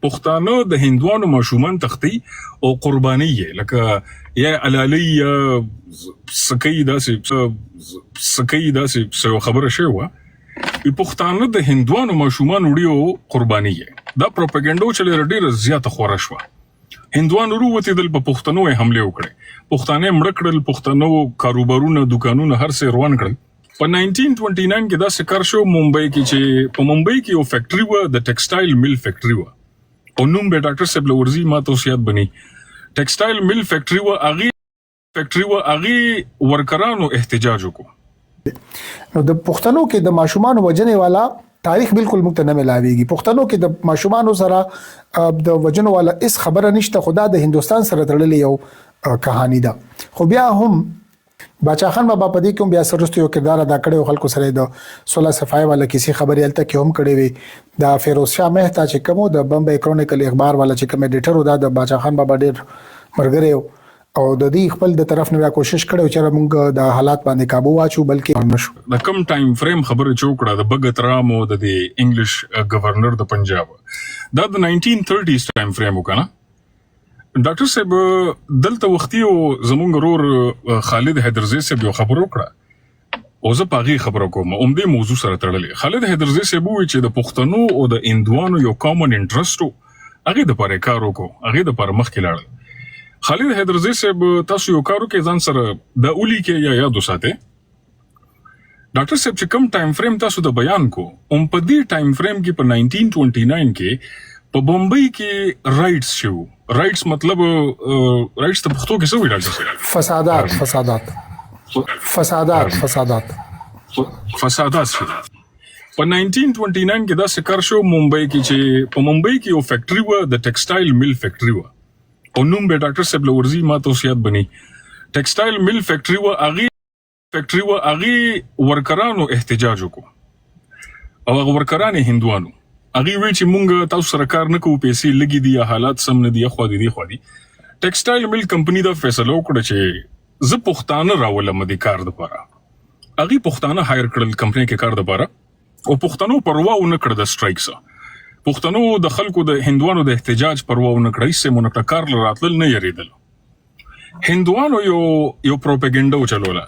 پښتانه د هندوانو ماشومان تختی او قرباني یې لکه یا علالي سکی داسې خبره شوی وه پښتانه د هندوانو ماشومان وړي قرباني یې دا پروپاګاندا چې ډېره زیاته خوره شوه هندوانو وروتېدل په پښتنو یې حملې وکړې پښتانه یې مړه کړل پښتنو کاروبارونه دوکانونه هر څه روان کړل په 1929 کې دا سکر شو ممبئی کې چې په ممبئی کې یو فیکټري و د ټیکسټایل میل فیکټري و او نوم به ډاکټر صاحب لورزي ما ته یاد بني ټیکسټایل میل فیکټري و هغه ورکرانو احتجاج وکړو نو د پښتنو کې د ماشومان وجنې والا تاریخ بالکل موږ ته نه ملاويږي پښتنو کې د ماشومان سره د وجنو والا اس خبره نشته خدا د هندستان سره تړلې یو کہانی ده خو بیا هم باچا خان بابا پدې کوم بیا سرستو یو کردار ادا کړو خلکو سره د 16 صفای والا کسی خبري الته کې هم کړې وي دا فیروز شاه مهتا چې کومو د بمبئی کرونیکل اخبار والا چې کوم ایډیټر و دا د باچا خان بابا ډېر مرګره او د دې خپل د طرف نه کوشش کړو چې موږ د حالات باندې काबू واچو بلکې نشو د کم ټایم فریم خبره چوکړه د بغت رام او د انګلیش گورنر د پنجاب دا د 1930s ټایم فریم وکنه ډاکټر صاحب دلته وختي او زمونږ رور خالد حیدرزی صاحب یو خبرو کړه او زه پاغي خبرو کوم دې موضوع سره تړلې خالد حیدرزی صاحب وی چې د پښتنو او د هندوانو یو کامن انټرست هغه د پاره کار وکړو هغه د پاره مخ کې لاړ خالد حیدرزی صاحب تاسو یو کارو کې ځان سره د اولی کې یا یاد وساته ډاکټر صاحب چې کوم ټایم فریم تاسو د بیان کو په دې ټایم فریم کې په 1929 کې په بمبئی کې رائټس شو رائټس مطلب رائټس ته پښتو کې څه ویل کېږي فسادات شو په 1929 کې دا سکر شو ممبئی کې چې په ممبئی کې یو فیکټري و د ټیکسټایل میل فیکټري و او نوم به ډاکټر صاحب لورزي ما ته یاد بني ټیکسټایل میل فیکټري و هغه ورکرانو احتجاج وکړو او هغه ورکران هندوانو هغه وی چې مونږ تاسو سره کار نه کوو پیسې لګي دي حالات سم نه دي خو دي ټیکسټایل میل کمپنی دا فیصله وکړه چې زه پښتانه راولم د کار لپاره هغه پښتانه هایر کړل کمپنی کې کار لپاره او پښتنو پروا ونه کړ د سټرایکس پښتنو د خلکو د هندوانو د احتجاج پروا ونه کړی سه مونږ کار راتل نه یریدل هندوانو یو پروپاګاندا چلوله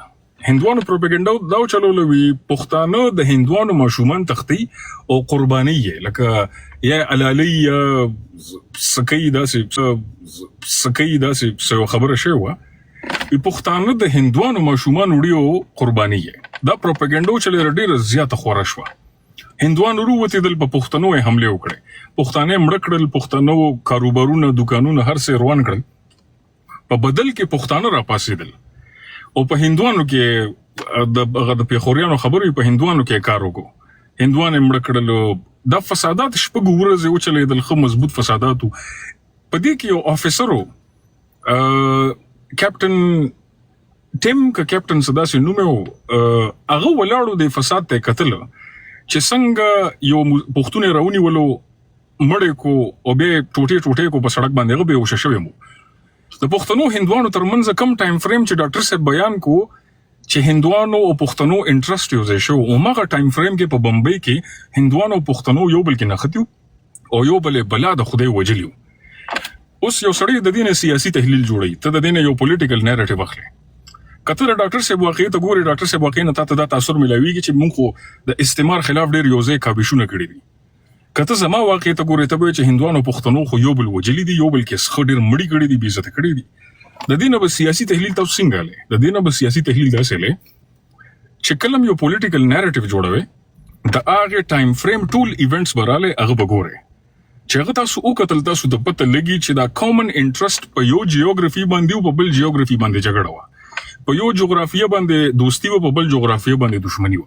هندوانو پروپاګاندا دا چلولوي پښتانه د هندوانو ماشومان تختی او قرباني یې لکه یا علالي سکی داسې خبره شوی وه پښتانه د هندوانو ماشومان وړي قرباني یې دا پروپاګاندا چې ډېره زیاته خوره شوه هندوانو وروتېدل په پښتنو یې حملې وکړې پښتانه یې مړه کړل پښتنو کاروبارونه دوکانونه هر څه روان کړل په بدل کې پښتانه راپاسېدل او په هندوانو کې د پیښوریانو خبرې په هندوانو کې کار وکړو هندوانو مړه کړل دا فسادات شپږ ورځې وچلېدل ښه مضبوط فسادات په دې کې یو افیسر کیپټن ټیم کیپټن صداسي نومو هغه ولاړو د فساد ته قتل چې څنګه یو پښتون راونی ولو مړ کو او به ټوټه کو په سړک باندې غو به وششوي مو د پښتنو هندوانو ترمنځ کم ټایم فریم چې ډاکټر صاحب بیان کو چې هندوانو او پښتنو انټرست یو ځای شو او ماغه ټایم فریم کې په بمبئی کې هندوانو او پښتنو یو بل کې نختیو او یو بل بلا د خدای وجلیو اوس یو سړی د دینه سیاسي تحلیل جوړي ته د دینه یو پولیټیکل نریټیو اخلي کته ډاکټر صاحب واقعي ته ګوري ډاکټر صاحب واقعي نه تاسو د تاثیر ملاويږي چې موږ د استعمار خلاف ډېر یو ځای کابشونه کړی دي کته زما واقعي ته ګوري ته چې هندوانو پښتنو خو یو بل وجلی دي یو بل کې خډیر مړی کړی دي بیزت کړی دي د دینه به سیاسي تحلیل تاسو څنګه لې د دینه به سیاسي تحلیل داسې لې چې کلم یو پولیټیکل نریټیو جوړوي د هغه ټایم فریم ټول ایونټس براله هغه وګوري چې هغه تاسو او کتل تاسو د پته لګي چې دا کامن انټرست په یو جیوګرافي باندې او په بل جیوګرافي باندې جګړه و په یو جغرافیه باندې دوستی او په بل جغرافیه باندې دښمنی و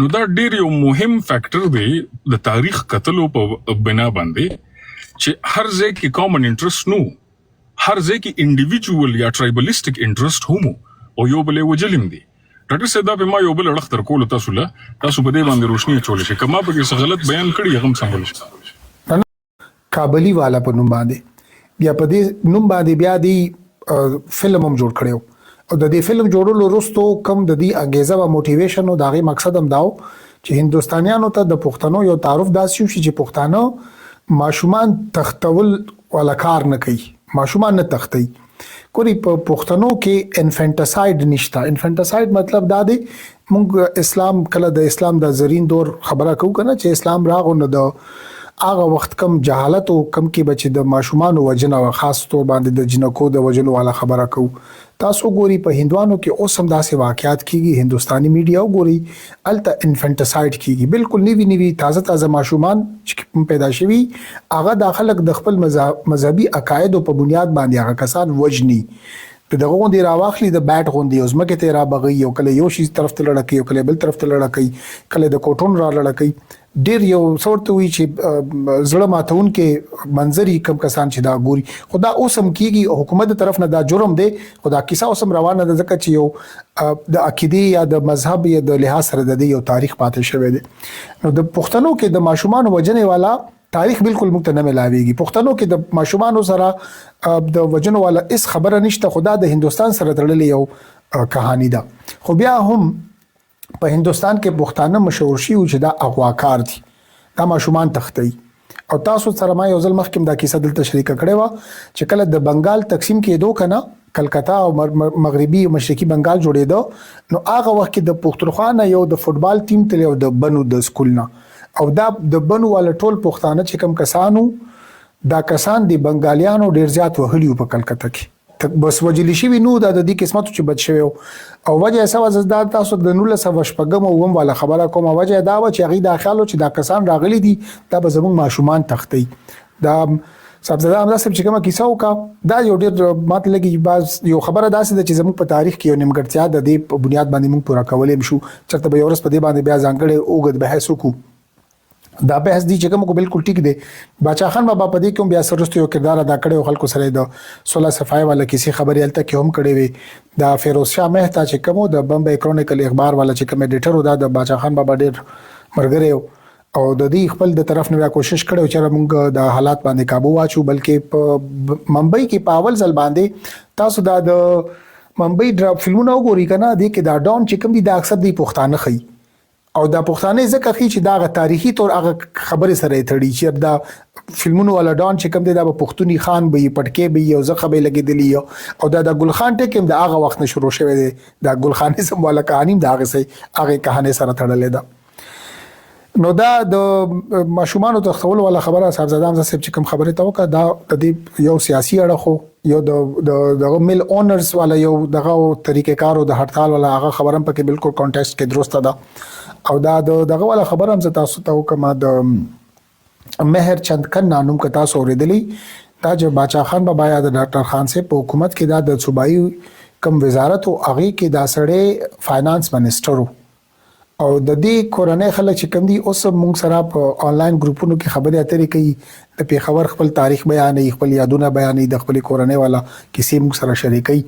نو دا ډیر یو مهم فیکٹر دی د تاریخ قتلو په بنا باندې چې هر ځای کې کامن انټرست نو هر ځای کې انډیویډوال یا ټرایبلیسټک انټرست هم او یو بل وجلم دی ډاکټر صاحب دا به ما یو بل اړخ تر کول تاسو په دې باندې روشنی چول شي کما په څه غلط بیان کړی هغه سمول شي کابلی والا په نوم باندې بیا په دې نوم باندې بیا دی فلم هم جوړ کړو او د دې فلم جوړولو وروسته کم د دې انګیزه او موټیویشن او دغه مقصد هم داو چې هندستانیانو ته د پښتنو یو تعارف داسې شي چې پښتانه ماشومان تختول ولا کار نه کوي، ماشومان نه تختی. کوری په پښتنو کې انفانټساید نشته. انفانټساید مطلب دا دی مونږ اسلام کله د اسلام د زرین دور خبره کوو کنه چې اسلام راغو نو د هغه وخت کم جهالت او کم کې بچ د ماشومان وجنه او خاص تور باندې د جنکو د وجلو والا خبره کوو. تاسو ګوري په هندوانو کې اوس هم داسې واقعیات کیږي، هندستاني میډیا وګوري الته انفانټساید کیږي، بالکل نیوی تازه ماشومان چې پیدا شوي هغه د خلک د خپل مذهبي عقاید په بنیاد باندې هغه کسان وجني. په دغه غونډې راواخلي د بیټ غونډې اوس مکه ته را بغي یو کله یو شي طرف ته لړکې یو کله بل طرف ته لړکې کله د کوټون را لړکې ډیر یو څورته وی چې زړه ماتون کې منظري کم کسان چې دا ګوري خدا اوسم کیږي حکومت طرف نه دا جرم دی. خدا کیسه اوسم روانه ده ځکه چې یو د عقیده یا د مذهب یا د لحاظ سره د یو تاریخ پاتې شوی دی. نو د پښتنو کې د ماشومان وجنې والا تاریخ بالکل موږ ته نه ملاويږي. پښتنو کې د ماشومان سره د وجنو والا اس خبره نشته، خدا د هندستان سره تړلې یو کہانی ده. خو بیا هم په هندستان کې پښتانه مشهور شي چې دا اغواکار دي، دا ماشومان تختی. او تاسو سره ما یو ځل مخکې دا کیسه دلته شریک کړې و چې کله د بنگال تقسیم کېدو کنه کلکتا او مغربي او مشرقي بنگال جوړېدو نو هغه وخت کې د پښتونخوا نه یو د فوتبال ټیم تل یو د بنو د سکول نه او دا د بنو ول ټول پښتانه چې کم کسانو دا کسان د بنگالیانو ډیر زیات وهلیو په کلکتا کې بس وجلی شي نو د دې قسمت چې بد شوی او وجه اساس زدا تاسو د 1915 او والا خبره کومه وجه دا و چې غي داخلو چې دا کسان راغلي دي دا به زموږ ماشومان تختی. دا صاحبزاده امدا صاحب چې کومه کیسه وکا دا یو ډیر ماته لګي باز یو خبره داسې ده چې زموږ په تاریخ کې یو نیمګړتیا د دې په بنیاد باندې موږ پورا کولې شو چرته به ورس په دې باندې بیا ځانګړې اوګد بحث وکړو. دا بحث دی چې کوم بالکل ټیک دی. باچا خان بابا په دې کوم بیا سرستو یو کردار ادا کړی او خلکو سره د 16 صفای والا کیسه خبري الته کې هم کړی وي. دا فیروز شاه مهتا چې کوم د بمبئی کرونیکل اخبار والا چې کوم ایډیټر و دا د باچا خان بابا ډیر مرګره او د دې خپل د طرف نه کوشش کړو چې موږ د حالات باندې काबू واچو بلکې په ممبئی کې په اول ځل باندې تاسو دا د ممبئی ډراپ فلمونه وګورئ کنه د کې دا ډاون چې کوم دي دا اکثر دی پښتانه خي او دا پښتانه ځکه چې دا غ تاریخي تور هغه خبره سره تړي چې دا فلمونو ولا ډان چې کوم دی دا پښتوني خان به پټکي به یو ځخه به لګیدلی او دا ګل خان ټکم دا هغه وخت نه شروع شوی دی. دا ګل خانیزم والا کہانی دا هغه کہانی سره تړلې ده. نو دا د ماشومان تخول ولا خبره صاحبزاده امزه صاحب چې کوم خبره تا وکړه دا د یو سیاسي اړه خو یو د مل اونرز والا یو دغه طریقې کارو د هړتال والا هغه خبرم پکې بالکل کانټیکست کې درسته ده او دا دغه والا خبره هم تاسو ته وکم د مهر چند کنا نوم که تاسو اوریدلې دا چې باچا خان بابا یا د ډاکټر خان صاحب په حکومت کې دا د صوبایي کم وزارت او هغه کې دا سړی فاینانس منسٹر او د دې کورنۍ خلک چې کوم دي اوس موږ سره په آنلاین ګروپونو کې خبرې اترې کوي د پیښور خپل تاریخ بیانې خپل یادونه بیانې د خپل کورنۍ والا کیسې موږ سره شریکي